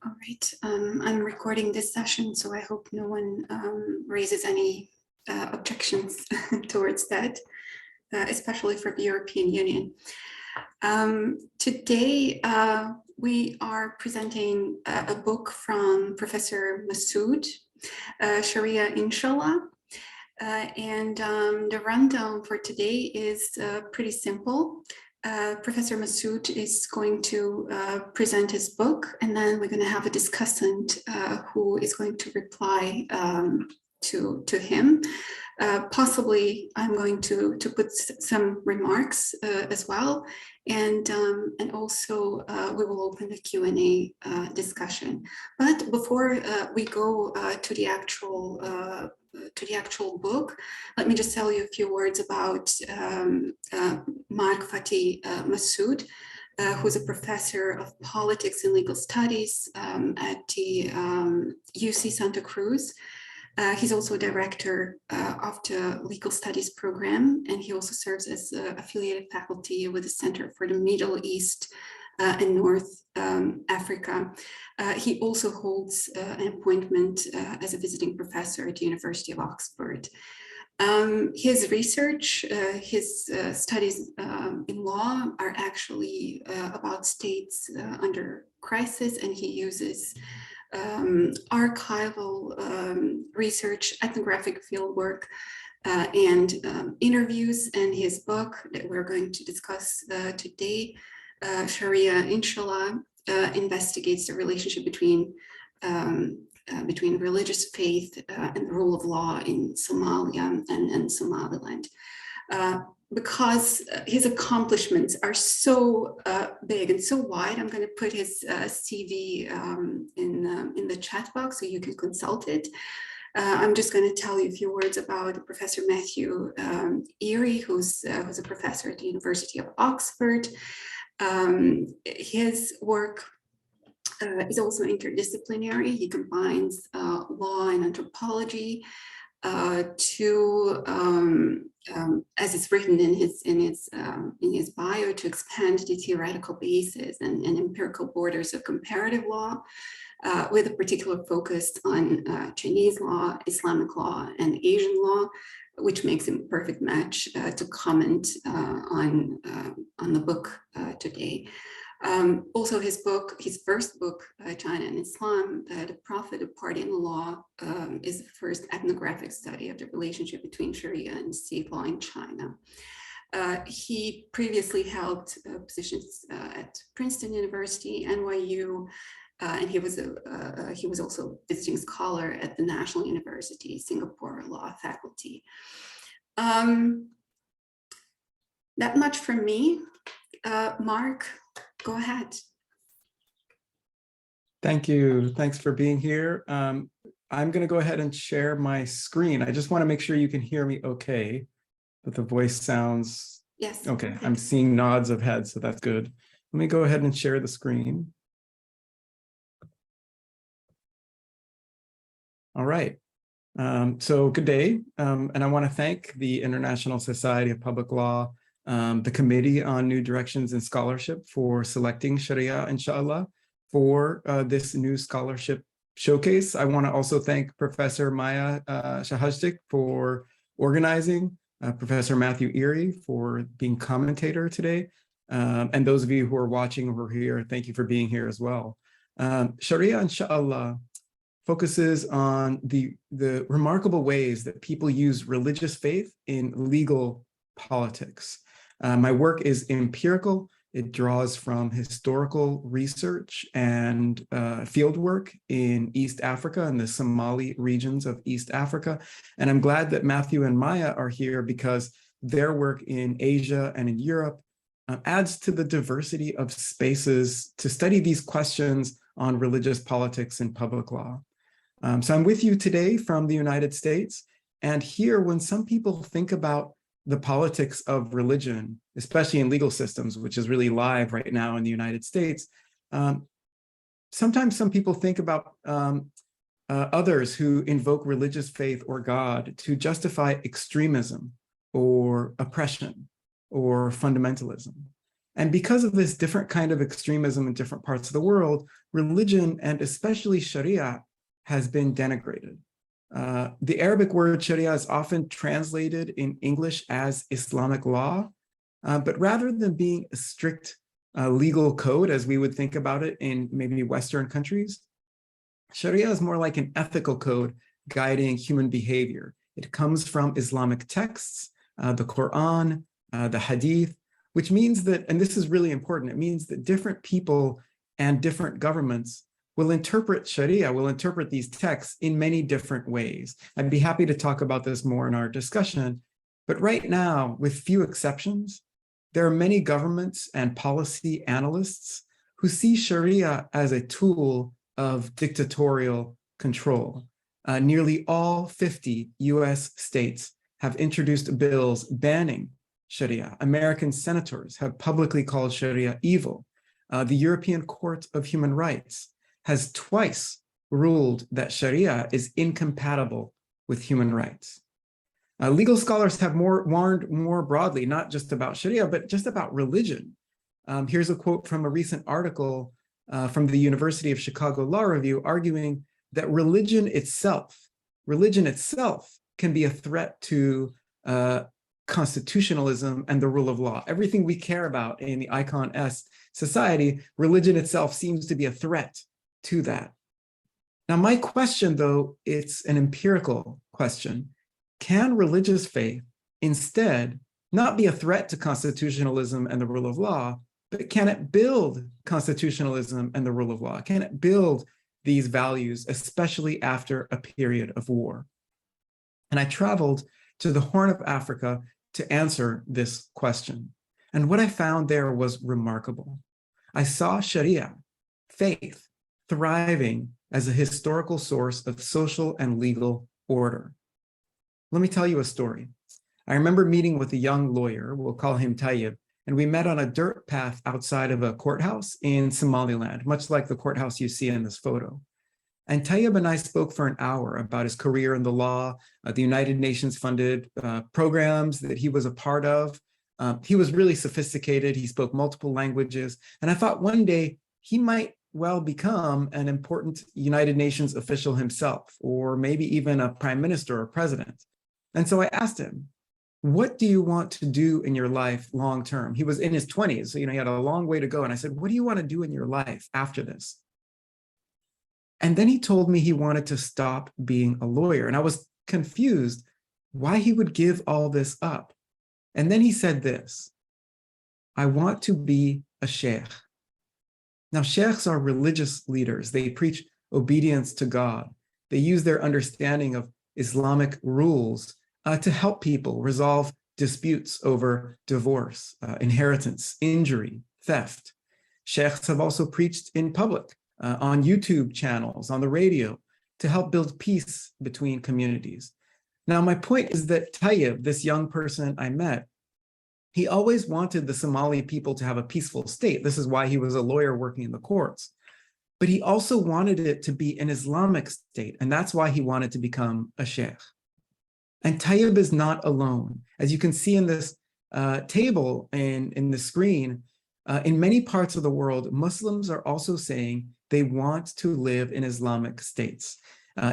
All right, I'm recording this session, so I hope no one raises any objections towards that, especially for the European Union. Today, we are presenting a book from Professor Masood, Sharia Inshallah. And the rundown for today is pretty simple. Professor Masood is going to present his book, and then we're going to have a discussant who is going to reply to him. Possibly, I'm going to put some remarks as well, and also we will open the Q&A discussion. But before we go to the actual book, let me just tell you a few words about Mark Fatih Masood, who's a professor of politics and legal studies at the UC Santa Cruz. He's also director of the legal studies program, and he also serves as affiliated faculty with the Center for the Middle East and North Africa. He also holds an appointment as a visiting professor at the University of Oxford. His research, his studies in law are actually about states under crisis, and he uses archival research, ethnographic fieldwork, and interviews. And his book that we're going to discuss today, Sharia Inshallah, investigates the relationship between religious faith and the rule of law in Somalia and Somaliland. Because his accomplishments are so big and so wide, I'm going to put his CV in the chat box so you can consult it. I'm just going to tell you a few words about Professor Matthew Erie, who's a professor at the University of Oxford. His work is also interdisciplinary. He combines law and anthropology as it's written in his bio, to expand the theoretical basis and empirical borders of comparative law, with a particular focus on Chinese law, Islamic law, and Asian law, which makes him a perfect match to comment on the book today. Also, his first book, China and Islam, The Prophet, a Party in the Law, is the first ethnographic study of the relationship between Sharia and state law in China. He previously held positions at Princeton University, NYU, and he was also visiting scholar at the National University, Singapore Law Faculty. That much from me. Mark, go ahead. Thank you. Thanks for being here. I'm going to go ahead and share my screen. I just want to make sure you can hear me okay, that the voice sounds yes. Okay. I'm seeing nods of heads, so that's good. Let me go ahead and share the screen. All right. So good day. And I want to thank the International Society of Public Law, the Committee on New Directions in Scholarship, for selecting Sharia Inshallah for this new scholarship showcase. I want to also thank Professor Maya Shahajdik for organizing, Professor Matthew Erie for being commentator today, and those of you who are watching or who are here, thank you for being here as well. Sharia Inshallah focuses on the remarkable ways that people use religious faith in legal politics. My work is empirical. It draws from historical research and field work in East Africa and the Somali regions of East Africa. And I'm glad that Matthew and Maya are here because their work in Asia and in Europe adds to the diversity of spaces to study these questions on religious politics and public law. So I'm with you today from the United States. And here, when some people think about the politics of religion, especially in legal systems, which is really live right now in the United States, sometimes some people think about others who invoke religious faith or God to justify extremism or oppression or fundamentalism. And because of this different kind of extremism in different parts of the world, religion, and especially Sharia, has been denigrated. The Arabic word Sharia is often translated in English as Islamic law, but rather than being a strict legal code as we would think about it in maybe Western countries, Sharia is more like an ethical code guiding human behavior. It comes from Islamic texts, the Quran, the Hadith, which means that, and this is really important, it means that different people and different governments will interpret Sharia, will interpret these texts in many different ways. I'd be happy to talk about this more in our discussion, but right now, with few exceptions, there are many governments and policy analysts who see Sharia as a tool of dictatorial control. Nearly all 50 US states have introduced bills banning Sharia. American senators have publicly called Sharia evil. The European Court of Human Rights has twice ruled that Sharia is incompatible with human rights. Legal scholars have warned more broadly, not just about Sharia, but just about religion. Here's a quote from a recent article from the University of Chicago Law Review arguing that religion itself can be a threat to constitutionalism and the rule of law. Everything we care about in the Icon S society, religion itself seems to be a threat to that. Now, my question, though, it's an empirical question. Can religious faith instead not be a threat to constitutionalism and the rule of law, but can it build constitutionalism and the rule of law? Can it build these values, especially after a period of war? And I traveled to the Horn of Africa to answer this question. And what I found there was remarkable. I saw Sharia, faith, thriving as a historical source of social and legal order. Let me tell you a story. I remember meeting with a young lawyer, we'll call him Tayyib, and we met on a dirt path outside of a courthouse in Somaliland, much like the courthouse you see in this photo. And Tayyib and I spoke for an hour about his career in the law, the United Nations funded programs that he was a part of. He was really sophisticated. He spoke multiple languages. And I thought one day he might well become an important United Nations official himself, or maybe even a prime minister or president. And so I asked him, what do you want to do in your life long term? He was in his 20s, so he had a long way to go. And I said, what do you want to do in your life after this? And then he told me he wanted to stop being a lawyer. And I was confused why he would give all this up. And then he said this, I want to be a sheikh. Now, sheikhs are religious leaders. They preach obedience to God. They use their understanding of Islamic rules to help people resolve disputes over divorce, inheritance, injury, theft. Sheikhs have also preached in public, on YouTube channels, on the radio, to help build peace between communities. Now, my point is that Tayyib, this young person I met, he always wanted the Somali people to have a peaceful state. This is why he was a lawyer working in the courts. But he also wanted it to be an Islamic state, and that's why he wanted to become a sheikh. And Tayyib is not alone. As you can see in this table and in the screen, in many parts of the world, Muslims are also saying they want to live in Islamic states.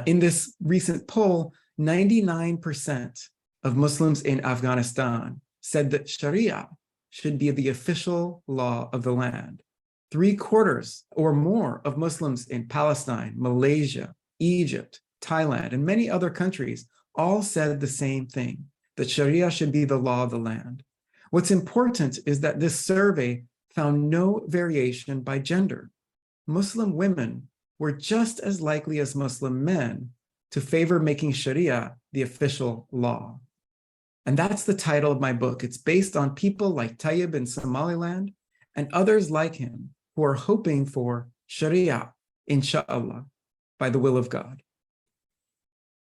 In this recent poll, 99% of Muslims in Afghanistan said that Sharia should be the official law of the land. 3/4 or more of Muslims in Palestine, Malaysia, Egypt, Thailand, and many other countries all said the same thing, that Sharia should be the law of the land. What's important is that this survey found no variation by gender. Muslim women were just as likely as Muslim men to favor making Sharia the official law. And that's the title of my book. It's based on people like Tayyib in Somaliland and others like him who are hoping for Sharia, inshallah, by the will of God.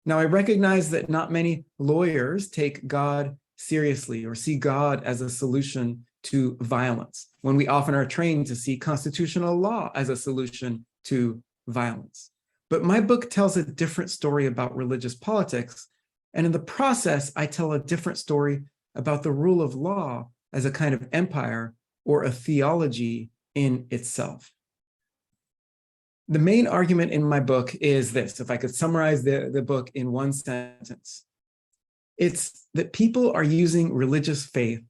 Now, I recognize that not many lawyers take God seriously or see God as a solution to violence, when we often are trained to see constitutional law as a solution to violence. But my book tells a different story about religious politics, and in the process, I tell a different story about the rule of law as a kind of empire or a theology in itself. The main argument in my book is this, if I could summarize the book in one sentence. It's that people are using religious faith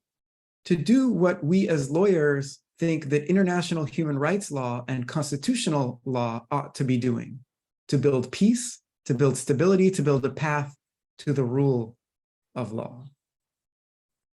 to do what we as lawyers think that international human rights law and constitutional law ought to be doing, to build peace, to build stability, to build a path to the rule of law.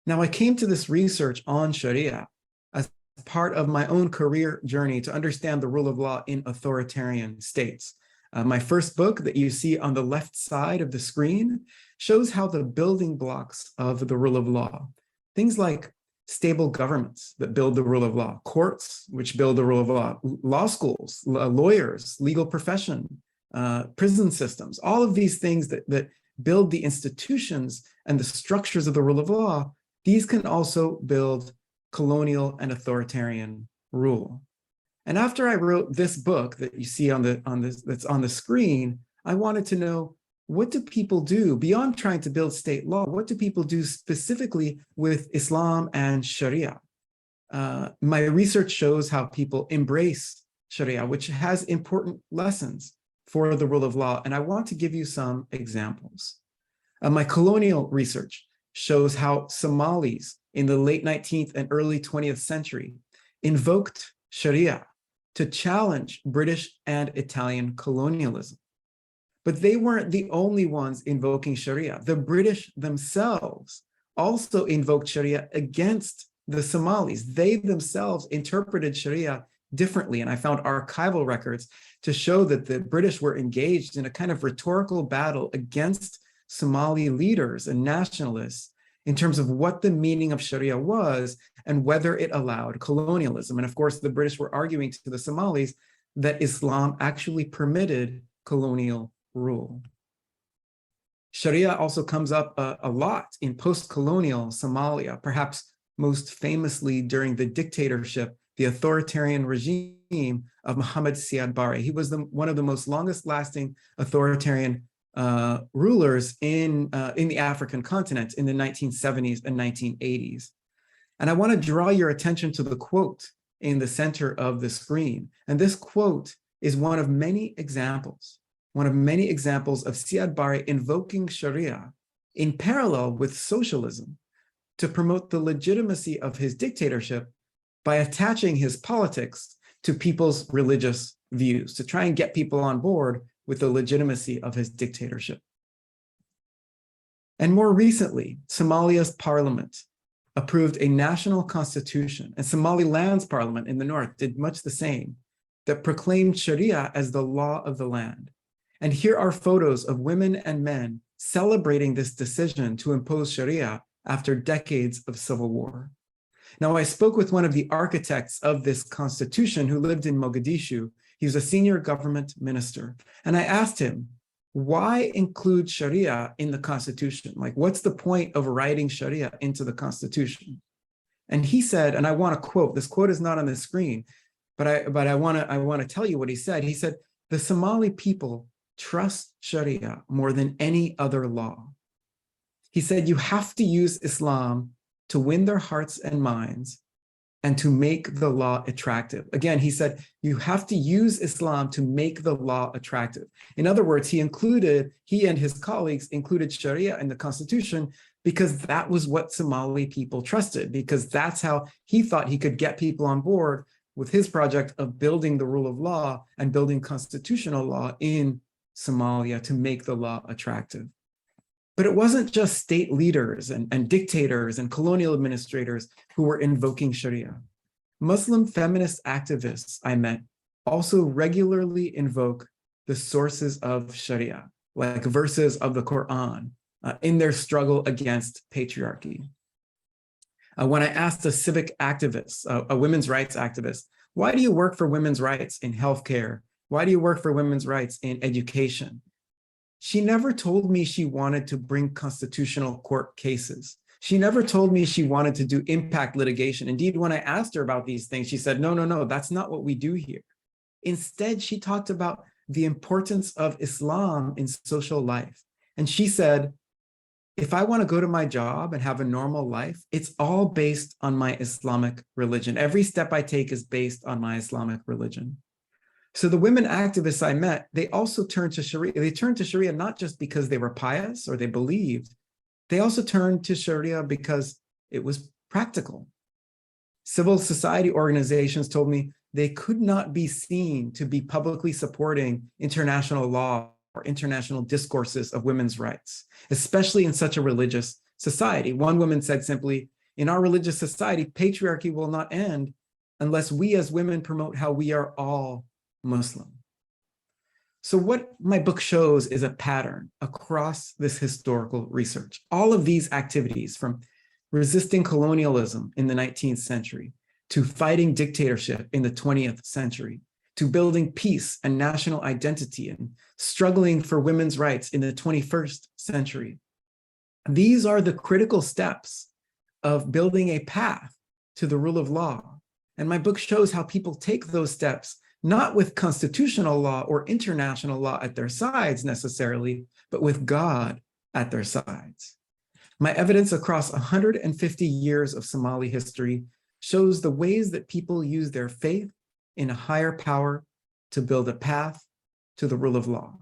Now, I came to this research on Sharia as part of my own career journey to understand the rule of law in authoritarian states. My first book that you see on the left side of the screen shows how the building blocks of the rule of law, things like stable governments that build the rule of law, courts which build the rule of law, law schools, lawyers, legal profession, prison systems, all of these things that build the institutions and the structures of the rule of law, these can also build colonial and authoritarian rule. And after I wrote this book that you see that's on the screen, I wanted to know, what do people do beyond trying to build state law? What do people do specifically with Islam and Sharia? My research shows how people embrace Sharia, which has important lessons for the rule of law. And I want to give you some examples. My colonial research shows how Somalis in the late 19th and early 20th century invoked Sharia to challenge British and Italian colonialism. But they weren't the only ones invoking Sharia. The British themselves also invoked Sharia against the Somalis. They themselves interpreted Sharia differently. And I found archival records to show that the British were engaged in a kind of rhetorical battle against Somali leaders and nationalists in terms of what the meaning of Sharia was and whether it allowed colonialism. And of course, the British were arguing to the Somalis that Islam actually permitted colonial rule. Sharia also comes up a lot in post-colonial Somalia, perhaps most famously during the dictatorship, the authoritarian regime of Mohammed BARRE. He was one of the most longest lasting authoritarian rulers in the African continent in the 1970s and 1980s. And I want to draw your attention to the quote in the center of the screen. And this quote is one of many examples of SIAD Barre invoking Sharia in parallel with socialism to promote the legitimacy of his dictatorship by attaching his politics to people's religious views, to try and get people on board with the legitimacy of his dictatorship. And more recently, Somalia's parliament approved a national constitution, and Somaliland's parliament in the north did much the same, that proclaimed Sharia as the law of the land. And here are photos of women and men celebrating this decision to impose Sharia after decades of civil war. Now, I spoke with one of the architects of this constitution who lived in Mogadishu. He was a senior government minister. And I asked him, why include Sharia in the constitution? Like, what's the point of writing Sharia into the constitution? And he said, and I want to quote, this quote is not on the screen, but I want to tell you what he said. He said, the Somali people trust Sharia more than any other law. He said, you have to use Islam to win their hearts and minds and to make the law attractive. Again, he said, you have to use Islam to make the law attractive. In other words, he and his colleagues included Sharia in the constitution because that was what Somali people trusted, because that's how he thought he could get people on board with his project of building the rule of law and building constitutional law in Somalia to make the law attractive. But it wasn't just state leaders and dictators and colonial administrators who were invoking Sharia. Muslim feminist activists I met also regularly invoke the sources of Sharia, like verses of the Quran, in their struggle against patriarchy. When I asked a civic activist, a women's rights activist, why do you work for women's rights in healthcare? Why do you work for women's rights in education? She never told me she wanted to bring constitutional court cases. She never told me she wanted to do impact litigation. Indeed, when I asked her about these things, she said, no, that's not what we do here. Instead, she talked about the importance of Islam in social life. And she said, if I want to go to my job and have a normal life, it's all based on my Islamic religion. Every step I take is based on my Islamic religion. So the women activists I met, they also turned to Sharia. They turned to Sharia not just because they were pious or they believed, they also turned to Sharia because it was practical. Civil society organizations told me they could not be seen to be publicly supporting international law or international discourses of women's rights, especially in such a religious society. One woman said simply, in our religious society, patriarchy will not end unless we as women promote how we are all Muslim. So what my book shows is a pattern across this historical research. All of these activities, from resisting colonialism in the 19th century, to fighting dictatorship in the 20th century, to building peace and national identity and struggling for women's rights in the 21st century. These are the critical steps of building a path to the rule of law. And my book shows how people take those steps, not with constitutional law or international law at their sides necessarily, but with God at their sides. My evidence across 150 years of Somali history shows the ways that people use their faith in a higher power to build a path to the rule of law.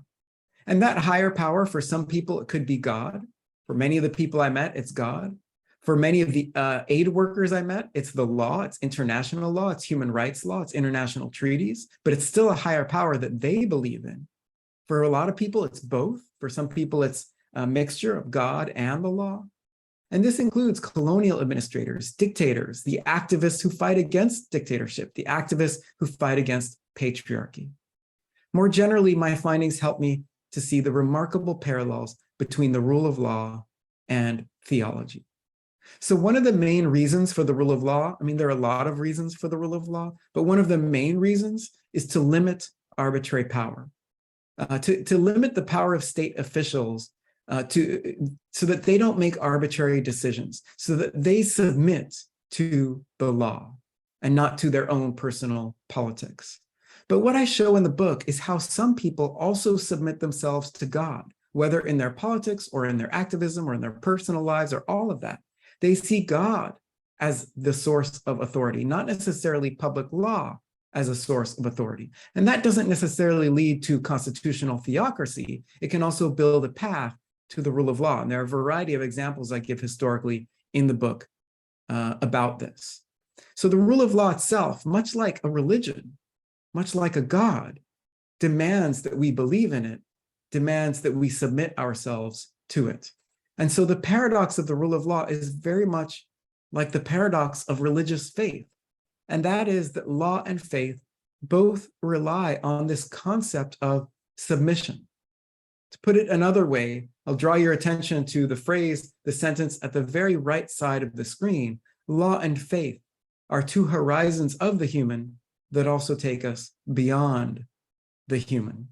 And that higher power, for some people, it could be God. For many of the people I met, it's God. For many of the aid workers I met, it's the law, it's international law, it's human rights law, it's international treaties, but it's still a higher power that they believe in. For a lot of people, it's both. For some people, it's a mixture of God and the law. And this includes colonial administrators, dictators, the activists who fight against dictatorship, the activists who fight against patriarchy. More generally, my findings help me to see the remarkable parallels between the rule of law and theology. So one of the main reasons for the rule of law, I mean, there are a lot of reasons for the rule of law, but one of the main reasons is to limit arbitrary power, to limit the power of state officials so that they don't make arbitrary decisions, so that they submit to the law and not to their own personal politics. But what I show in the book is how some people also submit themselves to God, whether in their politics or in their activism or in their personal lives or all of that. They see God as the source of authority, not necessarily public law as a source of authority. And that doesn't necessarily lead to constitutional theocracy. It can also build a path to the rule of law. And there are a variety of examples I give historically in the book about this. So the rule of law itself, much like a religion, much like a God, demands that we believe in it, demands that we submit ourselves to it. And so the paradox of the rule of law is very much like the paradox of religious faith. And that is that law and faith both rely on this concept of submission. To put it another way, I'll draw your attention to the phrase, the sentence at the very right side of the screen. Law and faith are two horizons of the human that also take us beyond the human.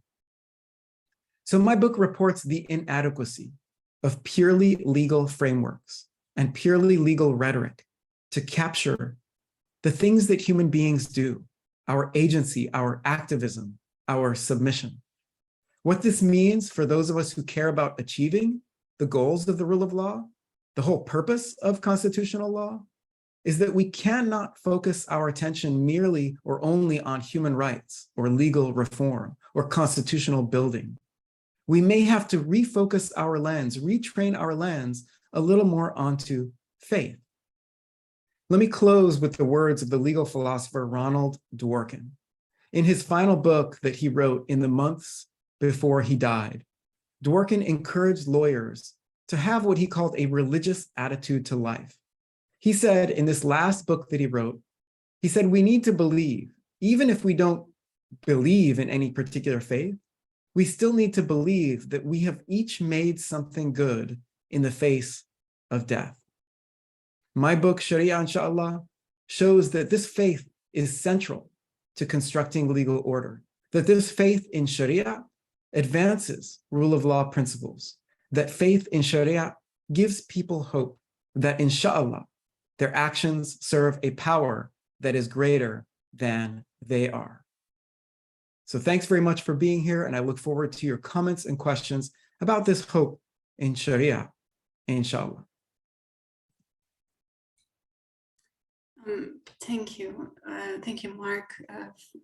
So my book reports the inadequacy of purely legal frameworks and purely legal rhetoric to capture the things that human beings do, our agency, our activism, our submission. What this means for those of us who care about achieving the goals of the rule of law, the whole purpose of constitutional law, is that we cannot focus our attention merely or only on human rights or legal reform or constitutional building. We may have to refocus our lens, retrain our lens a little more onto faith. Let me close with the words of the legal philosopher Ronald Dworkin. In his final book that he wrote in the months before he died, Dworkin encouraged lawyers to have what he called a religious attitude to life. He said in this last book that he wrote, he said, we need to believe, even if we don't believe in any particular faith, we still need to believe that we have each made something good in the face of death. My book, SHARI'A, inshallah, shows that this faith is central to constructing legal order, that this faith in Sharia advances rule of law principles, that faith in Sharia gives people hope that inshallah, their actions serve a power that is greater than they are. So thanks very much for being here, and I look forward to your comments and questions about this hope in Sharia, inshallah. Thank you. Thank you, Mark,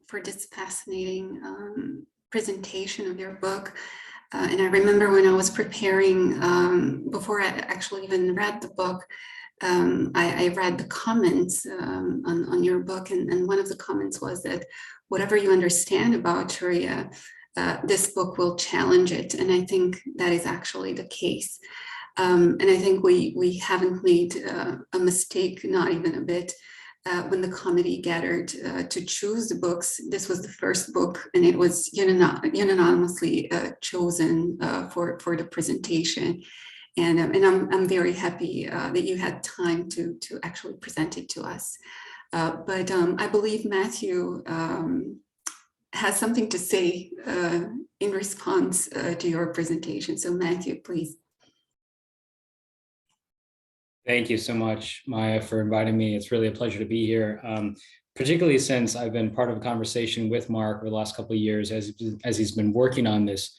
for this fascinating presentation of your book. And I remember when I was preparing, before I actually even read the book, I read the comments on your book, and one of the comments was that whatever you understand about Sharia, this book will challenge it. And I think that is actually the case. And I think we haven't made a mistake, not even a bit. When the committee gathered to choose the books, this was the first book, and it was unanimously chosen for the presentation. And I'm very happy that you had time to actually present it to us. But I believe Matthew has something to say in response to your presentation. So Matthew, please. Thank you so much, Maya, for inviting me. It's really a pleasure to be here, particularly since I've been part of a conversation with Mark over the last couple of years as he's been working on this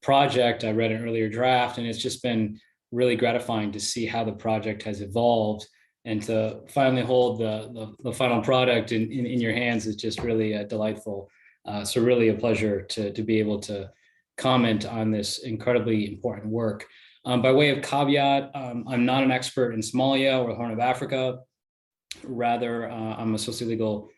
project. I read an earlier draft, and it's just been really gratifying to see how the project has evolved, and to finally hold the final product in your hands is just really delightful. So really a pleasure to be able to comment on this incredibly important work. By way of caveat, I'm not an expert in Somalia or the Horn of Africa. Rather, I'm a socio-legal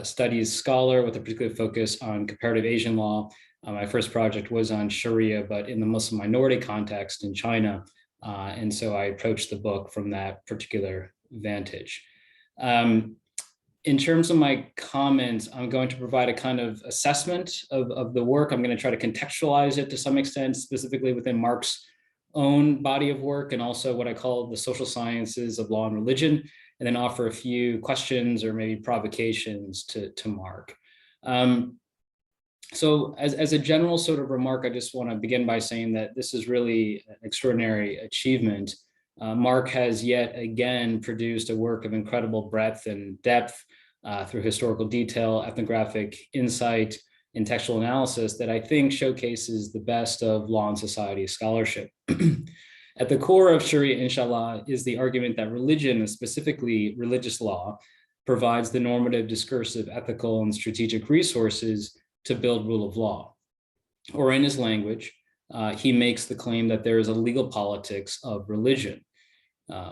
studies scholar with a particular focus on comparative Asian law. My first project was on Sharia, but in the Muslim minority context in China. And so I approached the book from that particular vantage. In terms of my comments, I'm going to provide a kind of assessment of the work. I'm going to try to contextualize it to some extent, specifically within Mark's own body of work, and also what I call the social sciences of law and religion, and then offer a few questions or maybe provocations to Mark. So as a general sort of remark, I just want to begin by saying that this is really an extraordinary achievement. Mark has yet again produced a work of incredible breadth and depth through historical detail, ethnographic insight, and textual analysis that I think showcases the best of law and society scholarship. At the core of Sharia, inshallah, is the argument that religion, and specifically religious law, provides the normative, discursive, ethical, and strategic resources to build rule of law. Or in his language, he makes the claim that there is a legal politics of religion.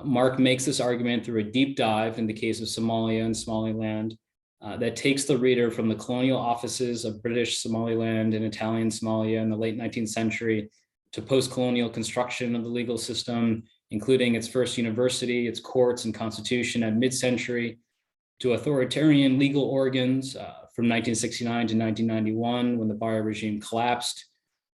Mark makes this argument through a deep dive in the case of Somalia and Somaliland that takes the reader from the colonial offices of British Somaliland and Italian Somalia in the late 19th century to post-colonial construction of the legal system, including its first university, its courts and constitution at mid-century, to authoritarian legal organs from 1969 to 1991 when the BARRE regime collapsed,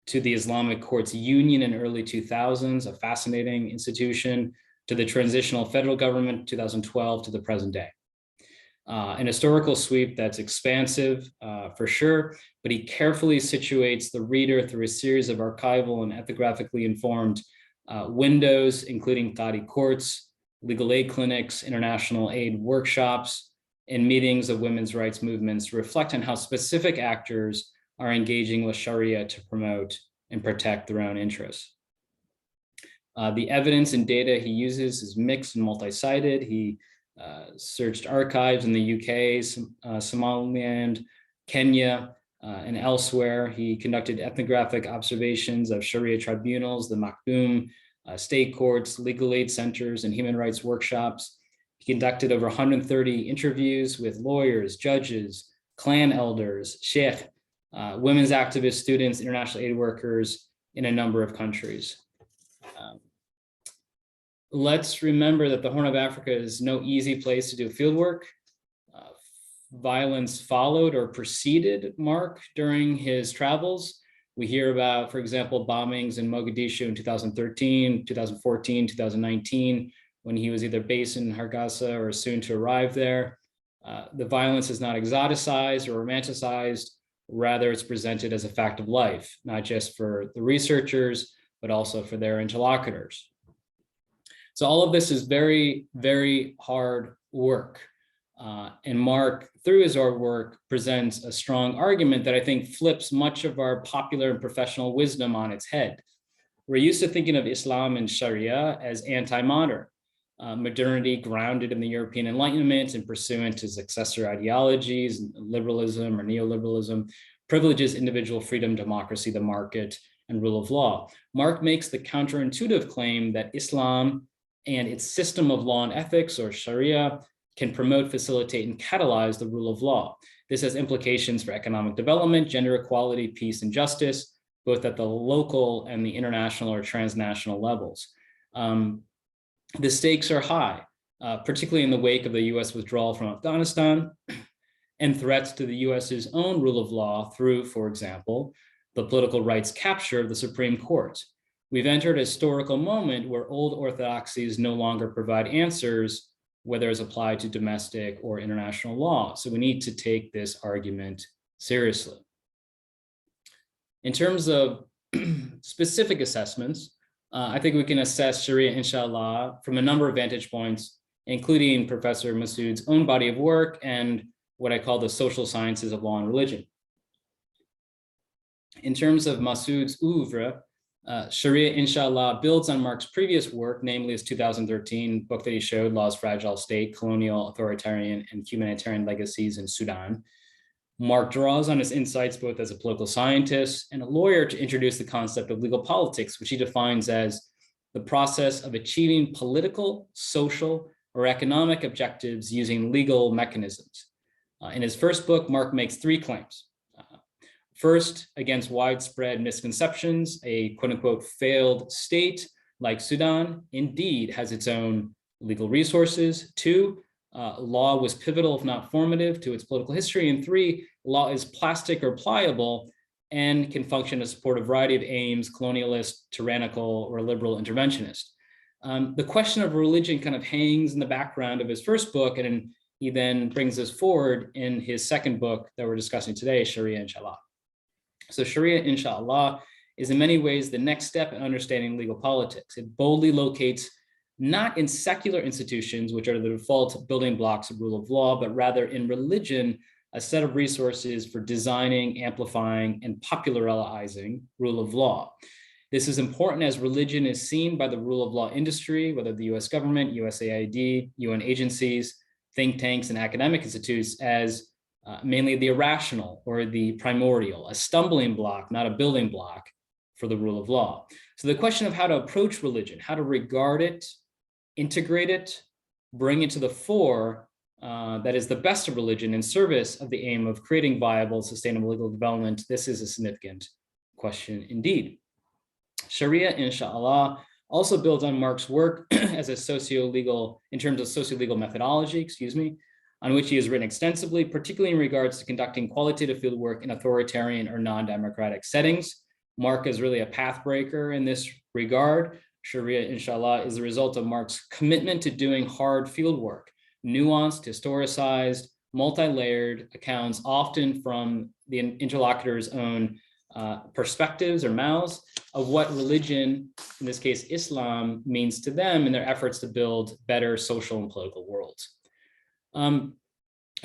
to the Islamic Courts Union in early 2000s, a fascinating institution, to the transitional federal government 2012 to the present day. An historical sweep that's expansive for sure, but he carefully situates the reader through a series of archival and ethnographically informed windows, including Qadi courts, legal aid clinics, international aid workshops, and meetings of women's rights movements to reflect on how specific actors are engaging with Sharia to promote and protect their own interests. The evidence and data he uses is mixed and multi-sided. He searched archives in the UK, Somaliland, Kenya, and elsewhere. He conducted ethnographic observations of Sharia tribunals, the Makdoum, state courts, legal aid centers, and human rights workshops. He conducted over 130 interviews with lawyers, judges, clan elders, sheikh, women's activists, students, international aid workers in a number of countries. Let's remember that the Horn of Africa is no easy place to do fieldwork. Violence followed or preceded Mark during his travels. We hear about, for example, bombings in Mogadishu in 2013, 2014, 2019, when he was either based in Hargeisa or soon to arrive there. The violence is not exoticized or romanticized. Rather, it's presented as a fact of life, not just for the researchers, but also for their interlocutors. So all of this is very, very hard work. And Mark, through his work, presents a strong argument that I think flips much of our popular and professional wisdom on its head. We're used to thinking of Islam and Sharia as anti-modern, modernity grounded in the European Enlightenment and pursuant to successor ideologies, liberalism or neoliberalism, privileges individual freedom, democracy, the market, and rule of law. Mark makes the counterintuitive claim that Islam and its system of law and ethics, or Sharia, can promote, facilitate, and catalyze the rule of law. This has implications for economic development, gender equality, peace, and justice, both at the local and the international or transnational levels. The stakes are high, particularly in the wake of the US withdrawal from Afghanistan and threats to the US's own rule of law through, for example, the political rights capture of the Supreme Court. We've entered a historical moment where old orthodoxies no longer provide answers, whether it's applied to domestic or international law. So we need to take this argument seriously. In terms of specific assessments, I think we can assess Sharia, inshallah, from a number of vantage points, including Professor Masood's own body of work and what I call the social sciences of law and religion. In terms of Masood's oeuvre, Sharia, inshallah, builds on Mark's previous work, namely his 2013 book that he showed, Law's Fragile State, Colonial, Authoritarian, and Humanitarian Legacies in Sudan. Mark draws on his insights both as a political scientist and a lawyer to introduce the concept of legal politics, which he defines as the process of achieving political, social, or economic objectives using legal mechanisms. In his first book, Mark makes three claims. First, against widespread misconceptions, a quote unquote failed state like Sudan indeed has its own legal resources. Two, law was pivotal, if not formative, to its political history. And three, law is plastic or pliable and can function to support a variety of aims, colonialist, tyrannical, or liberal interventionist. The question of religion kind of hangs in the background of his first book, and he then brings this forward in his second book that we're discussing today, Sharia, inshallah. So Sharia, inshallah, is in many ways the next step in understanding legal politics. It boldly locates not in secular institutions, which are the default building blocks of rule of law, but rather in religion, a set of resources for designing, amplifying, and popularizing rule of law. This is important as religion is seen by the rule of law industry, whether the US government, USAID, UN agencies, think tanks, and academic institutes, as mainly the irrational or the primordial, a stumbling block, not a building block for the rule of law. So the question of how to approach religion, how to regard it, integrate it, bring it to the fore, that is the best of religion in service of the aim of creating viable, sustainable legal development, this is a significant question indeed. Sharia, inshallah, also builds on Mark's work as a socio-legal, in terms of socio-legal methodology, on which he has written extensively, particularly in regards to conducting qualitative fieldwork in authoritarian or non-democratic settings. Mark is really a pathbreaker in this regard. Sharia, inshallah, is the result of Mark's commitment to doing hard fieldwork, nuanced, historicized, multi-layered accounts, often from the interlocutor's own perspectives or mouths of what religion, in this case, Islam, means to them in their efforts to build better social and political worlds.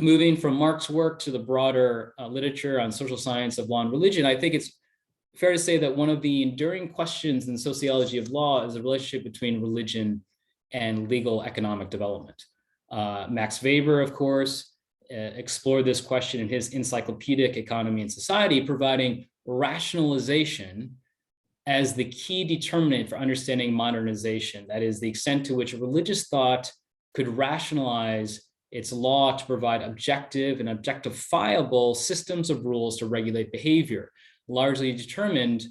Moving from Mark's work to the broader literature on social science of law and religion, I think it's fair to say that one of the enduring questions in sociology of law is the relationship between religion and legal economic development. Max Weber, of course, explored this question in his Encyclopedic Economy and Society, providing rationalization as the key determinant for understanding modernization. That is the extent to which religious thought could rationalize its law to provide objective and objectifiable systems of rules to regulate behavior, largely determined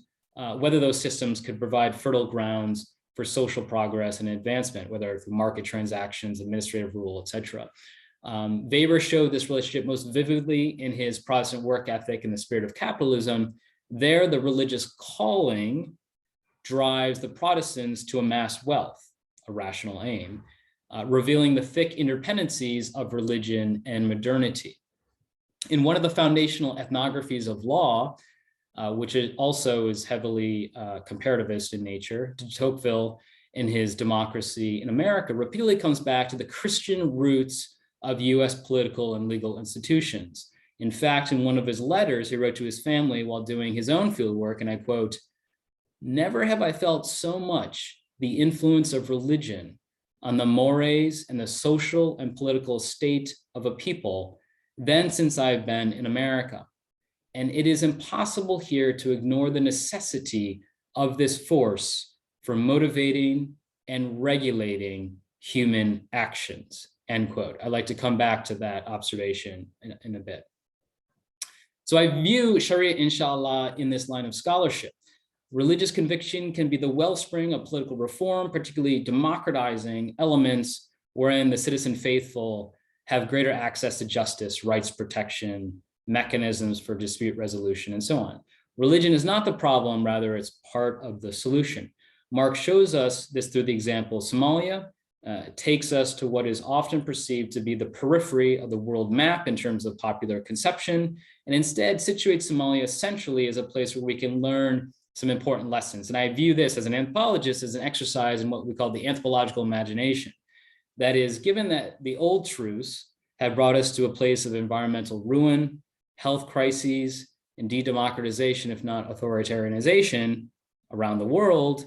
whether those systems could provide fertile grounds for social progress and advancement, whether through market transactions, administrative rule, etc. Weber showed this relationship most vividly in his Protestant work ethic in the Spirit of Capitalism. There, the religious calling drives the Protestants to amass wealth, a rational aim, revealing the thick interdependencies of religion and modernity. In one of the foundational ethnographies of law, which also is heavily comparativist in nature, de Tocqueville, in his Democracy in America, repeatedly comes back to the Christian roots of US political and legal institutions. In fact, in one of his letters he wrote to his family while doing his own fieldwork, and I quote, Never have I felt so much the influence of religion on the mores and the social and political state of a people than since I've been in America. And it is impossible here to ignore the necessity of this force for motivating and regulating human actions, end quote. I'd like to come back to that observation in a bit. So I view Sharia, inshallah, in this line of scholarship. Religious conviction can be the wellspring of political reform, particularly democratizing elements wherein the citizen faithful have greater access to justice, rights protection, mechanisms for dispute resolution, and so on. Religion is not the problem, rather it's part of the solution. Mark shows us this through the example of Somalia. It takes us to what is often perceived to be the periphery of the world map in terms of popular conception, and instead situates Somalia centrally as a place where we can learn some important lessons. And I view this as an anthropologist as an exercise in what we call the anthropological imagination. That is, given that the old truths have brought us to a place of environmental ruin, health crises, and de-democratization, if not authoritarianization around the world,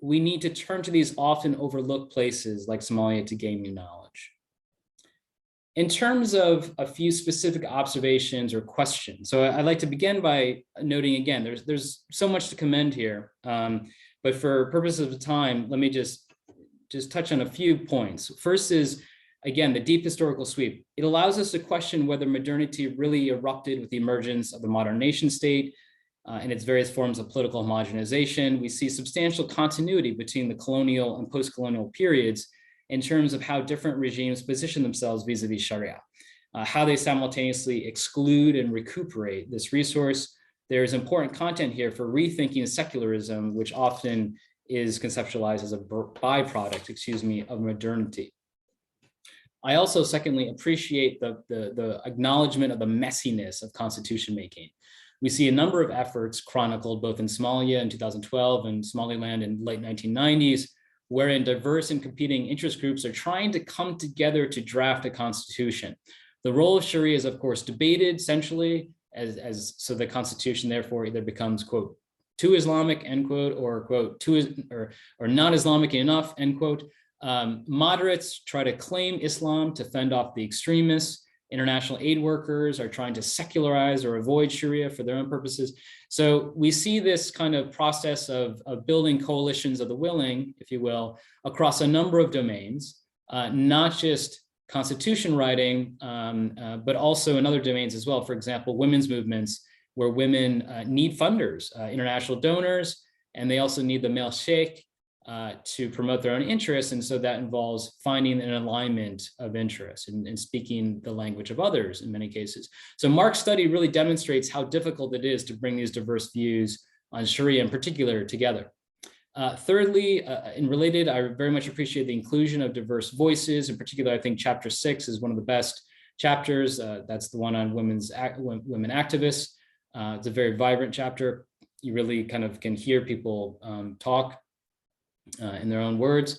we need to turn to these often overlooked places like Somalia to gain new knowledge. In terms of a few specific observations or questions, so I'd like to begin by noting again, there's so much to commend here, but for purposes of time, let me just touch on a few points. First is, again, the deep historical sweep. It allows us to question whether modernity really erupted with the emergence of the modern nation state and its various forms of political homogenization. We see substantial continuity between the colonial and post-colonial periods in terms of how different regimes position themselves vis-a-vis Sharia, how they simultaneously exclude and recuperate this resource. There's important content here for rethinking secularism, which often is conceptualized as a byproduct, of modernity. I also, secondly, appreciate the acknowledgement of the messiness of constitution making. We see a number of efforts chronicled both in Somalia in 2012 and Somaliland in the late 1990s, wherein diverse and competing interest groups are trying to come together to draft a constitution. The role of Sharia is, of course, debated centrally, so the constitution therefore either becomes, quote, too Islamic, end quote, or, quote, or not Islamic enough, end quote. Moderates try to claim Islam to fend off the extremists. International aid workers are trying to secularize or avoid Sharia for their own purposes. So we see this kind of process of building coalitions of the willing, if you will, across a number of domains, not just constitution writing, but also in other domains as well. For example, women's movements, where women need funders, international donors, and they also need the male sheikh to promote their own interests. And so that involves finding an alignment of interests and speaking the language of others in many cases. So Mark's study really demonstrates how difficult it is to bring these diverse views on Sharia in particular together. Thirdly, and related, I very much appreciate the inclusion of diverse voices. In particular, I think chapter 6 is one of the best chapters. That's the one on women activists. It's a very vibrant chapter. You really kind of can hear people talk in their own words.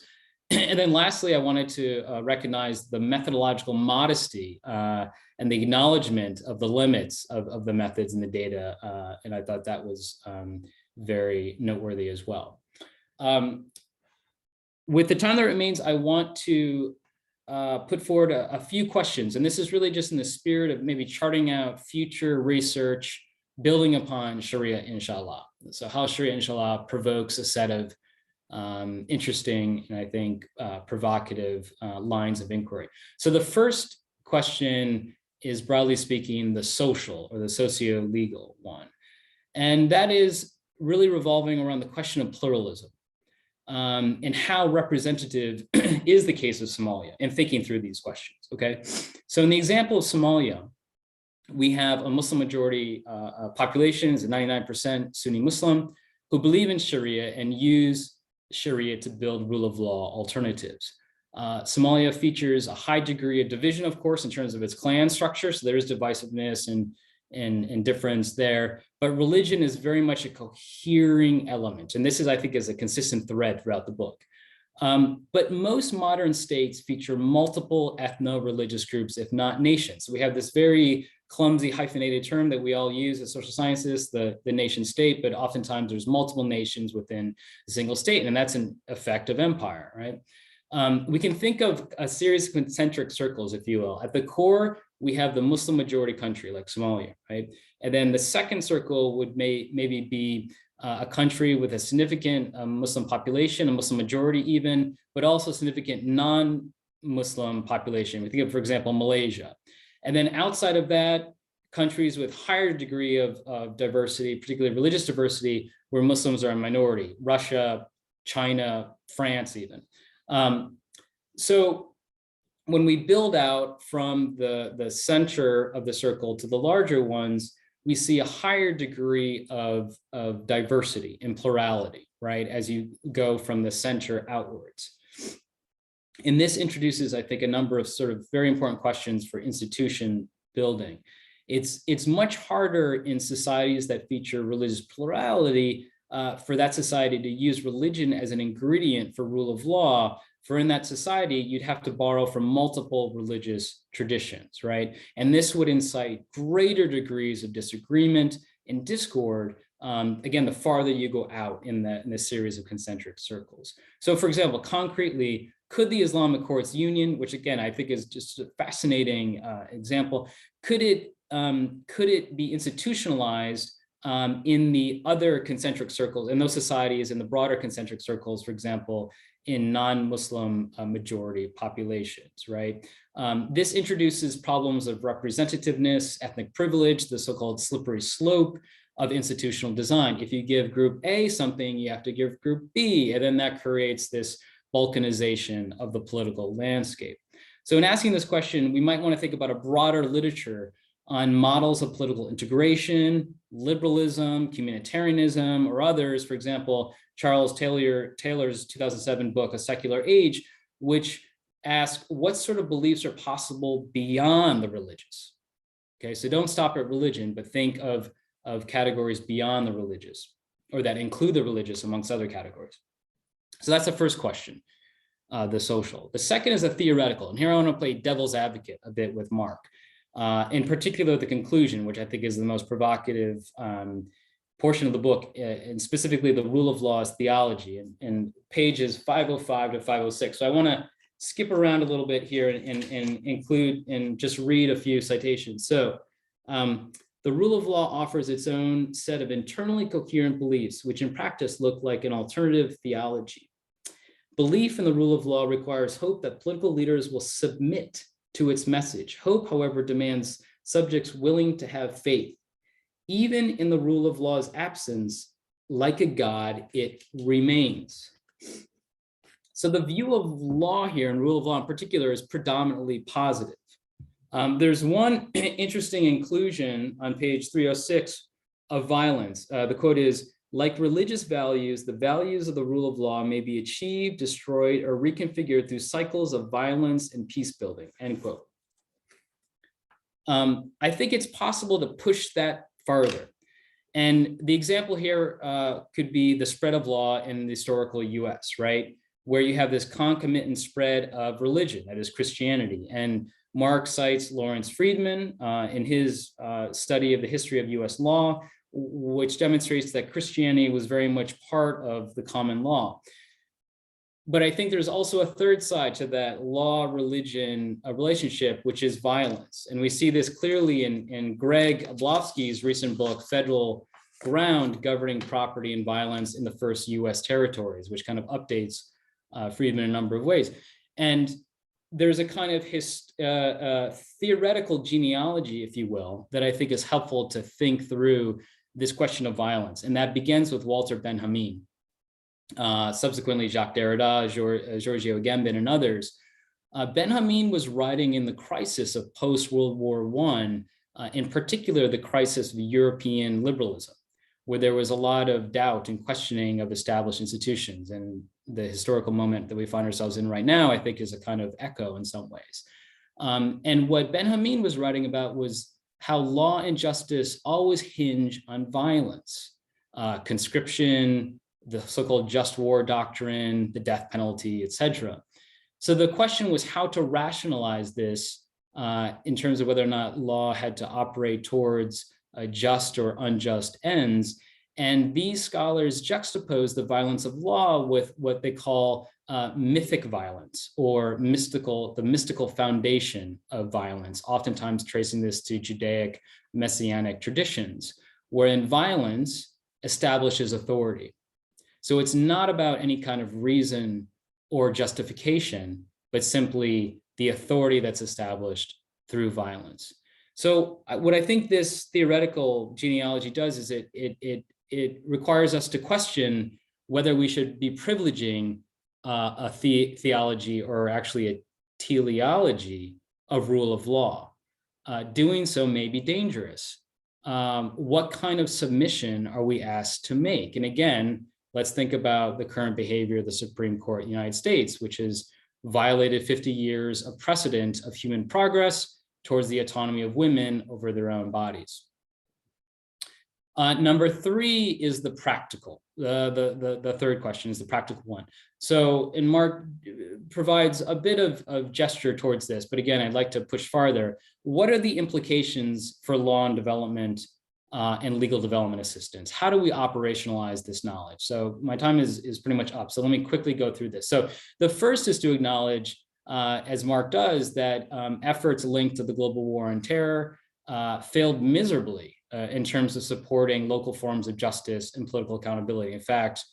And then lastly, I wanted to recognize the methodological modesty and the acknowledgement of the limits of the methods and the data. And I thought that was very noteworthy as well. With the time that remains, I want to put forward a few questions. And this is really just in the spirit of maybe charting out future research, building upon Sharia, inshallah. So how Sharia, inshallah, provokes a set of interesting and I think provocative lines of inquiry. So the first question is, broadly speaking, the social or the socio-legal one. And that is really revolving around the question of pluralism and how representative is the case of Somalia and thinking through these questions, okay? So in the example of Somalia, we have a Muslim majority population, is 99% Sunni Muslim, who believe in Sharia and use Sharia to build rule of law alternatives. Somalia features a high degree of division, of course, in terms of its clan structure. So there is divisiveness and difference there, but religion is very much a cohering element. And this is, I think, is a consistent thread throughout the book. But most modern states feature multiple ethno-religious groups, if not nations. So we have this very clumsy hyphenated term that we all use as social scientists, the nation state, but oftentimes there's multiple nations within a single state, and that's an effect of empire, right? We can think of a series of concentric circles, if you will. At the core, we have the Muslim majority country like Somalia, right? And then the second circle would maybe be a country with a significant Muslim population, a Muslim majority even, but also significant non-Muslim population. We think of, for example, Malaysia. And then outside of that, countries with higher degree of diversity, particularly religious diversity, where Muslims are a minority, Russia, China, France even. So when we build out from the center of the circle to the larger ones, we see a higher degree of diversity and plurality, right, as you go from the center outwards. And this introduces, I think, a number of sort of very important questions for institution building. It's much harder in societies that feature religious plurality for that society to use religion as an ingredient for rule of law. For in that society, you'd have to borrow from multiple religious traditions, right? And this would incite greater degrees of disagreement and discord, again, the farther you go out in this series of concentric circles. So for example, concretely, could the Islamic Courts Union, which again, I think is just a fascinating example, could it be institutionalized in the other concentric circles, in those societies, in the broader concentric circles, for example, in non-Muslim majority populations, right? This introduces problems of representativeness, ethnic privilege, the so-called slippery slope of institutional design. If you give group A something, you have to give group B, and then that creates this balkanization of the political landscape. So in asking this question, we might want to think about a broader literature on models of political integration, liberalism, communitarianism, or others. For example, Charles Taylor's 2007 book, A Secular Age, which asks what sort of beliefs are possible beyond the religious. Okay, so don't stop at religion, but think of categories beyond the religious, or that include the religious amongst other categories. So that's the first question, the social. The second is a theoretical, and here I want to play devil's advocate a bit with Mark. In particular, the conclusion, which I think is the most provocative portion of the book, and specifically the rule of law as theology, and pages 505 to 506. So I want to skip around a little bit here and include and just read a few citations. So the rule of law offers its own set of internally coherent beliefs, which in practice look like an alternative theology. Belief in the rule of law requires hope that political leaders will submit to its message. Hope, however, demands subjects willing to have faith. Even in the rule of law's absence, like a God, it remains. So the view of law here, and rule of law in particular, is predominantly positive. There's one interesting inclusion on page 306 of violence. The quote is, like religious values, the values of the rule of law may be achieved, destroyed, or reconfigured through cycles of violence and peace building, end quote. I think it's possible to push that farther. And the example here could be the spread of law in the historical US, right? Where you have this concomitant spread of religion, that is Christianity. And Mark cites Lawrence Friedman in his study of the history of US law, which demonstrates that Christianity was very much part of the common law. But I think there's also a third side to that law-religion relationship, which is violence. And we see this clearly in Greg Oblofsky's recent book, Federal Ground, Governing Property and Violence in the First US Territories, which kind of updates Friedman in a number of ways. And there's a kind of theoretical genealogy, if you will, that I think is helpful to think through this question of violence. And that begins with Walter Benjamin, subsequently Jacques Derrida, Giorgio Agamben, and others. Benjamin was writing in the crisis of post-World War I, in particular, the crisis of European liberalism, where there was a lot of doubt and questioning of established institutions. And the historical moment that we find ourselves in right now, I think, is a kind of echo in some ways. And what Benjamin was writing about was how law and justice always hinge on violence, conscription, the so-called just war doctrine, the death penalty, etc. So the question was how to rationalize this in terms of whether or not law had to operate towards just or unjust ends. And these scholars juxtapose the violence of law with what they call mythic violence, or the mystical foundation of violence, oftentimes tracing this to Judaic messianic traditions, wherein violence establishes authority. So it's not about any kind of reason or justification, but simply the authority that's established through violence. So what I think this theoretical genealogy does is it requires us to question whether we should be privileging a theology, or actually a teleology, of rule of law. Doing so may be dangerous. What kind of submission are we asked to make? And again, let's think about the current behavior of the Supreme Court of the United States, which has violated 50 years of precedent of human progress towards the autonomy of women over their own bodies. Number three is the practical. The third question is the practical one. So, and Mark provides a bit of gesture towards this, but again, I'd like to push farther. What are the implications for law and development and legal development assistance? How do we operationalize this knowledge? So my time is pretty much up. So let me quickly go through this. So the first is to acknowledge, as Mark does, that efforts linked to the global war on terror failed miserably in terms of supporting local forms of justice and political accountability. In fact,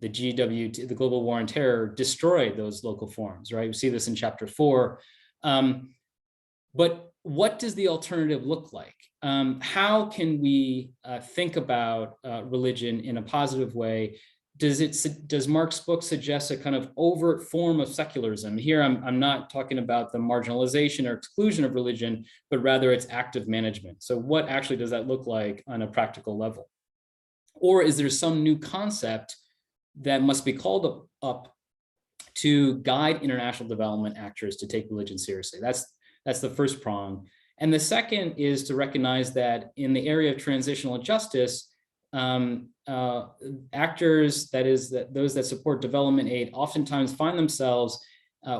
the GWT, the global war on terror, destroyed those local forms, right? We see this in chapter 4. But what does the alternative look like? How can we think about religion in a positive way? Does Mark's book suggest a kind of overt form of secularism? Here, I'm not talking about the marginalization or exclusion of religion, but rather its active management. So what actually does that look like on a practical level? Or is there some new concept that must be called up to guide international development actors to take religion seriously? That's the first prong. And the second is to recognize that in the area of transitional justice, actors, those that support development aid, oftentimes find themselves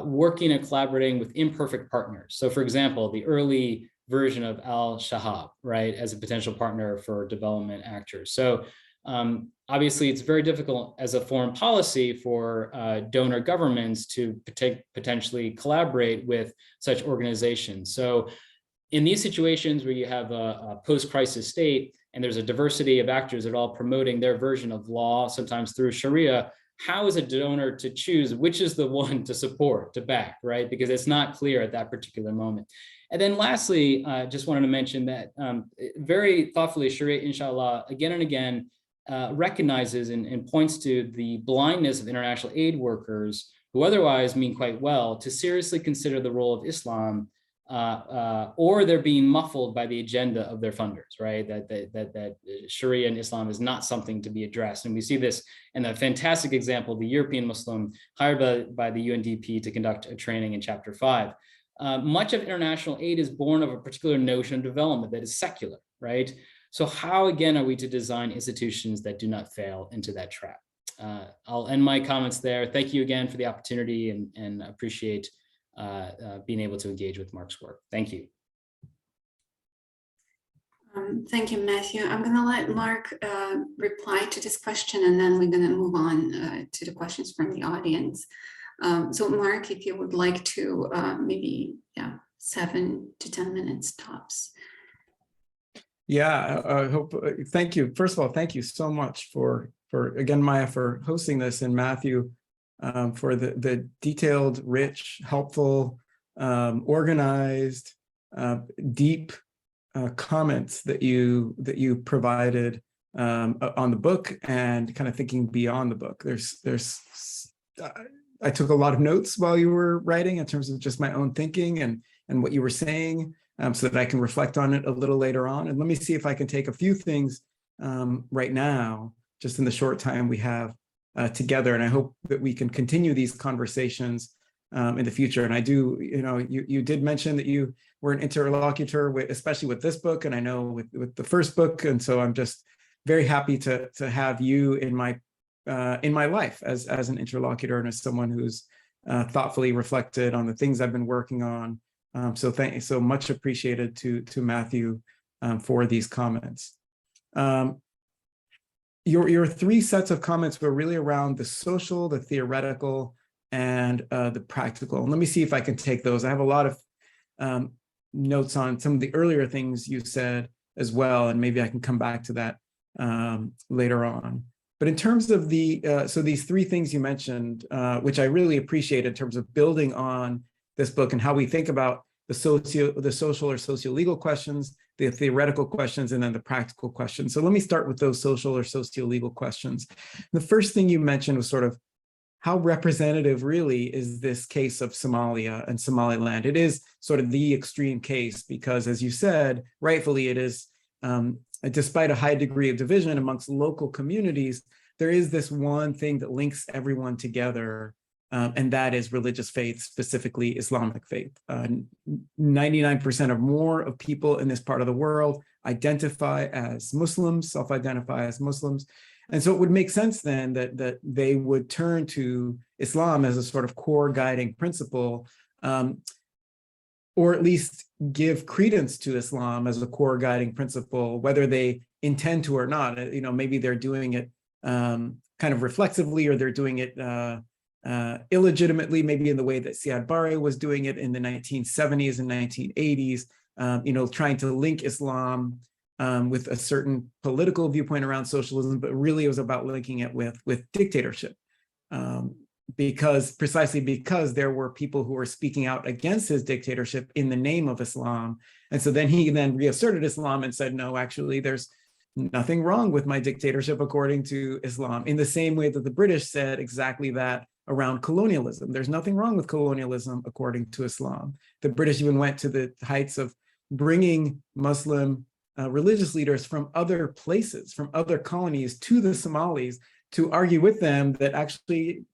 working and collaborating with imperfect partners. So for example, the early version of Al-Shahab, right, as a potential partner for development actors. So obviously it's very difficult as a foreign policy for donor governments to potentially collaborate with such organizations. So in these situations where you have a post-crisis state and there's a diversity of actors that are all promoting their version of law, sometimes through Sharia, how is a donor to choose which is the one to support, to back, right? Because it's not clear at that particular moment. And then lastly, just wanted to mention that very thoughtfully, Sharia, inshallah, again and again, recognizes and points to the blindness of international aid workers who otherwise mean quite well to seriously consider the role of Islam, or they're being muffled by the agenda of their funders, right? That Sharia and Islam is not something to be addressed. And we see this in a fantastic example, the European Muslim hired by the UNDP to conduct a training in chapter 5. Much of international aid is born of a particular notion of development that is secular, right? So how, again, are we to design institutions that do not fail into that trap? I'll end my comments there. Thank you again for the opportunity, and appreciate being able to engage with Mark's work. Thank you. Thank you, Matthew. I'm going to let Mark reply to this question, and then we're going to move on to the questions from the audience. So Mark, if you would like to maybe 7 to 10 minutes tops. Yeah, I hope. Thank you. First of all, thank you so much for again, Maya, for hosting this, and Matthew for the detailed, rich, helpful, organized, deep comments that you provided on the book, and kind of thinking beyond the book. I took a lot of notes while you were writing in terms of just my own thinking and what you were saying, so that I can reflect on it a little later on. And let me see if I can take a few things right now, just in the short time we have together. And I hope that we can continue these conversations in the future. And I do, you did mention that you were an interlocutor, especially with this book, and I know with the first book. And so I'm just very happy to have you in my life as an interlocutor and as someone who's thoughtfully reflected on the things I've been working on So much appreciated to Matthew for these comments. Your three sets of comments were really around the social, the theoretical, and the practical. And let me see if I can take those. I have a lot of notes on some of the earlier things you said as well, and maybe I can come back to that later on. But in terms of so these three things you mentioned, which I really appreciate in terms of building on this book and how we think about the social or socio-legal questions, the theoretical questions, and then the practical questions. So let me start with those social or socio-legal questions. The first thing you mentioned was sort of how representative really is this case of Somalia and Somaliland. It is sort of the extreme case because, as you said, rightfully it is, despite a high degree of division amongst local communities, there is this one thing that links everyone together, and that is religious faith, specifically Islamic faith. 99% or more of people in this part of the world identify as Muslims, self-identify as Muslims. And so it would make sense then that they would turn to Islam as a sort of core guiding principle, or at least give credence to Islam as a core guiding principle, whether they intend to or not. Maybe they're doing it kind of reflexively, or they're doing it illegitimately, maybe in the way that SIAD BARRE was doing it in the 1970s and 1980s, trying to link Islam with a certain political viewpoint around socialism, but really it was about linking it with dictatorship. Precisely because there were people who were speaking out against his dictatorship in the name of Islam. And so then he reasserted Islam and said, no, actually, there's nothing wrong with my dictatorship according to Islam, in the same way that the British said exactly that around colonialism. There's nothing wrong with colonialism according to Islam. The British even went to the heights of bringing Muslim religious leaders from other places, from other colonies to the Somalis to argue with them that actually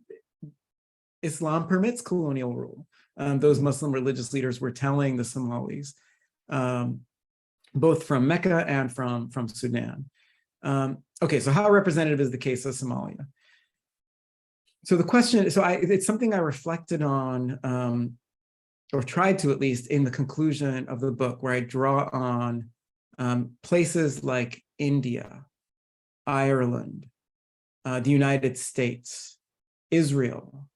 Islam permits colonial rule. Those Muslim religious leaders were telling the Somalis, both from Mecca and from Sudan. Okay, so how representative is the case of Somalia? So the question, it's something I reflected on, or tried to at least, in the conclusion of the book, where I draw on places like India, Ireland, the United States, Israel,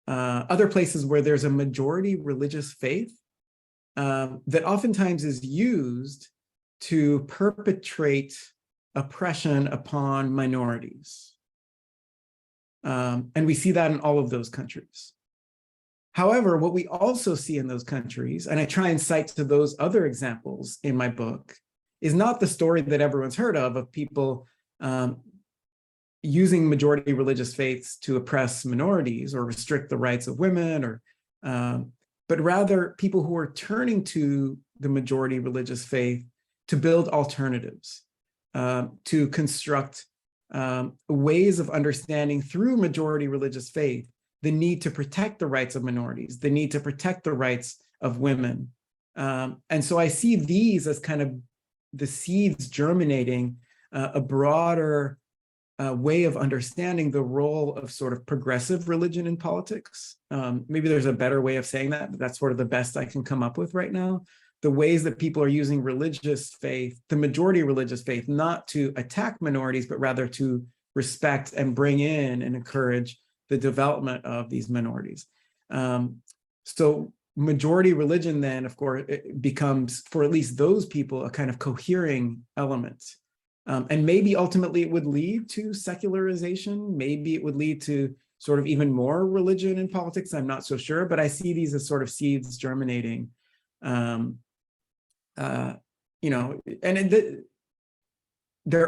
other places where there's a majority religious faith that oftentimes is used to perpetrate oppression upon minorities. And we see that in all of those countries. However, what we also see in those countries, and I try and cite to those other examples in my book, is not the story that everyone's heard of people using majority religious faiths to oppress minorities or restrict the rights of women, but rather people who are turning to the majority religious faith to build alternatives, to construct ways of understanding through majority religious faith the need to protect the rights of minorities, the need to protect the rights of women. And so I see these as kind of the seeds germinating a broader way of understanding the role of sort of progressive religion in politics. Maybe there's a better way of saying that, but that's sort of the best I can come up with right now. The ways that people are using religious faith, the majority religious faith, not to attack minorities, but rather to respect and bring in and encourage the development of these minorities. So majority religion then, of course, it becomes, for at least those people, a kind of cohering element. And maybe ultimately it would lead to secularization. Maybe it would lead to sort of even more religion in politics. I'm not so sure, but I see these as sort of seeds germinating. There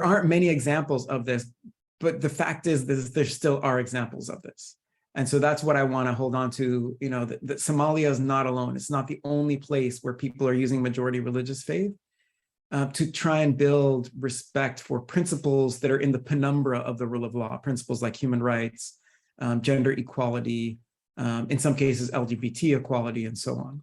aren't many examples of this, but the fact is that there still are examples of this. And so that's what I want to hold on to, that Somalia is not alone. It's not the only place where people are using majority religious faith to try and build respect for principles that are in the penumbra of the rule of law, principles like human rights, gender equality, in some cases, LGBT equality, and so on.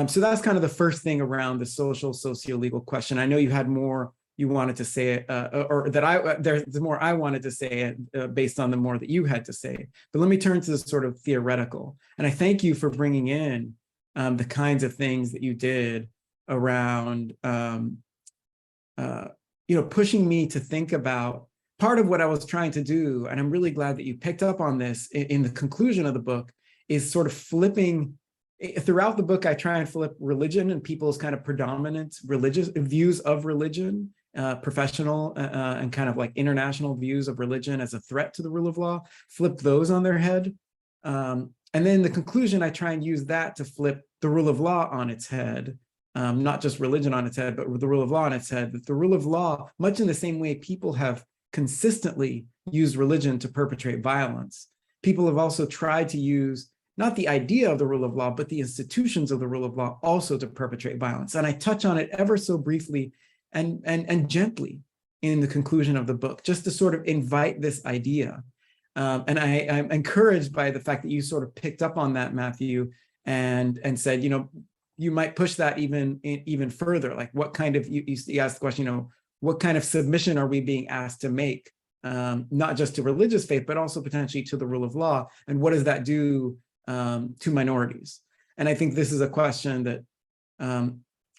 So that's kind of the first thing around the social, socio-legal question. I know you had more you wanted to say, or that there's more I wanted to say based on the more that you had to say. But let me turn to the sort of theoretical. And I thank you for bringing in the kinds of things that you did around, pushing me to think about part of what I was trying to do. And I'm really glad that you picked up on this in the conclusion of the book, is sort of flipping. Throughout the book, I try and flip religion and people's kind of predominant religious views of religion, professional and kind of like international views of religion as a threat to the rule of law, flip those on their head. And then the conclusion, I try and use that to flip the rule of law on its head, not just religion on its head, but the rule of law on its head. That the rule of law, much in the same way people have consistently used religion to perpetrate violence, people have also tried to use not the idea of the rule of law, but the institutions of the rule of law also to perpetrate violence. And I touch on it ever so briefly and gently in the conclusion of the book, just to sort of invite this idea. And I'm encouraged by the fact that you sort of picked up on that, Matthew, and said, you might push that even further. Like what kind of, you asked the question, what kind of submission are we being asked to make, not just to religious faith, but also potentially to the rule of law? And what does that do to minorities? And I think this is a question that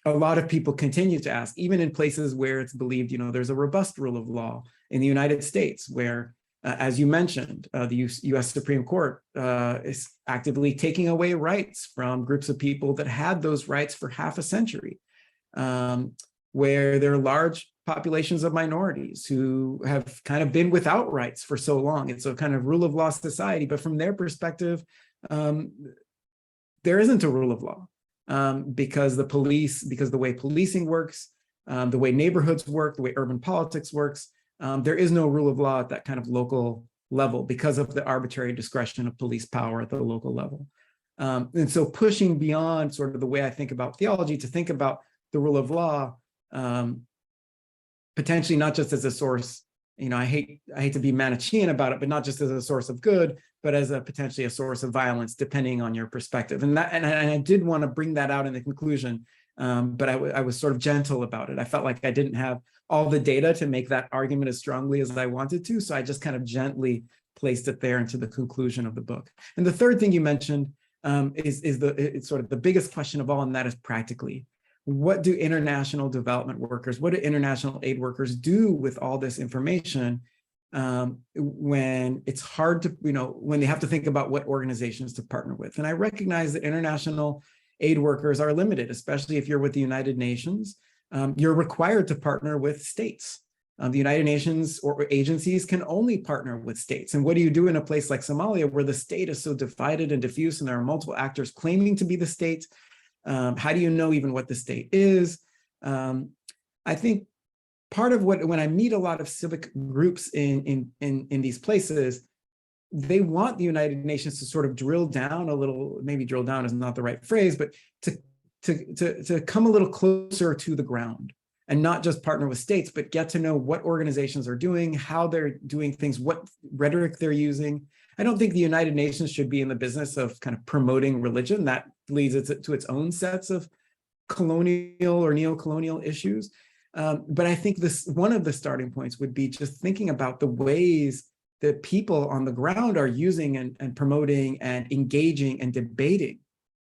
a lot of people continue to ask, even in places where it's believed, there's a robust rule of law. In the United States, where, as you mentioned, the US Supreme Court is actively taking away rights from groups of people that had those rights for half a century, where there are large populations of minorities who have kind of been without rights for so long. It's a kind of rule of law society, but from their perspective, there isn't a rule of law because the way policing works, the way neighborhoods work, the way urban politics works, there is no rule of law at that kind of local level because of the arbitrary discretion of police power at the local level. And so pushing beyond sort of the way I think about theology to think about the rule of law, potentially not just as a source, I hate to be Manichaean about it, but not just as a source of good, but as potentially a source of violence, depending on your perspective. And I did want to bring that out in the conclusion, but I was sort of gentle about it. I felt like I didn't have all the data to make that argument as strongly as I wanted to, so I just kind of gently placed it there into the conclusion of the book. And the third thing you mentioned it's sort of the biggest question of all, and that is practically, what do international development workers, what do international aid workers do with all this information when it's hard to, when they have to think about what organizations to partner with? And I recognize that international aid workers are limited, especially if you're with the United Nations. You're required to partner with states. The United Nations or agencies can only partner with states. And what do you do in a place like Somalia, where the state is so divided and diffuse and there are multiple actors claiming to be the state? How do you know even what the state is? I think part of when I meet a lot of civic groups in these places, they want the United Nations to sort of drill down a little, maybe drill down is not the right phrase, but to come a little closer to the ground and not just partner with states, but get to know what organizations are doing, how they're doing things, what rhetoric they're using. I don't think the United Nations should be in the business of kind of promoting religion. That leads it to its own sets of colonial or neo-colonial issues. But I think one of the starting points would be just thinking about the ways that people on the ground are using and promoting and engaging and debating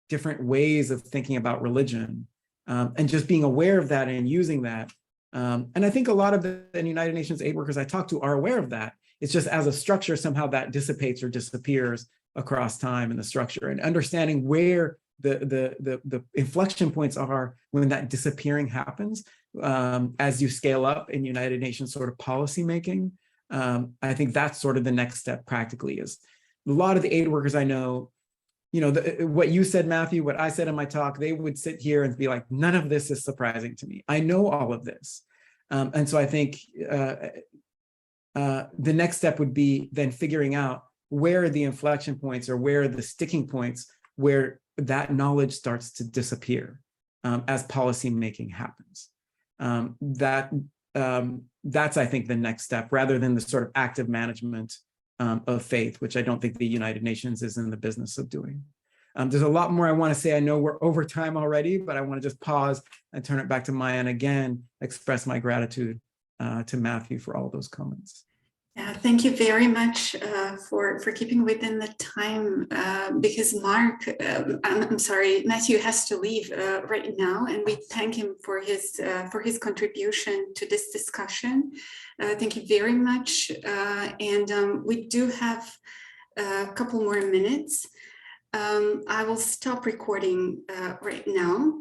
different ways of thinking about religion, and just being aware of that and using that. And I think a lot of the United Nations aid workers I talk to are aware of that. It's just as a structure, somehow that dissipates or disappears across time in the structure, and understanding where the inflection points are when that disappearing happens as you scale up in United Nations sort of policy making. I think that's sort of the next step practically. Is a lot of the aid workers I know, what you said, Matthew, what I said in my talk, they would sit here and be like, none of this is surprising to me. I know all of this. And so I think the next step would be then figuring out where are the inflection points or where are the sticking points where that knowledge starts to disappear as policy making happens. That's, I think, the next step, rather than the sort of active management of faith, which I don't think the United Nations is in the business of doing. There's a lot more I want to say. I know we're over time already, but I want to just pause and turn it back to Maya and again, express my gratitude to Matthew for all those comments. Yeah, thank you very much for keeping within the time because Mark, I'm sorry, Matthew has to leave right now, and we thank him for his contribution to this discussion. Thank you very much, and we do have a couple more minutes. I will stop recording right now.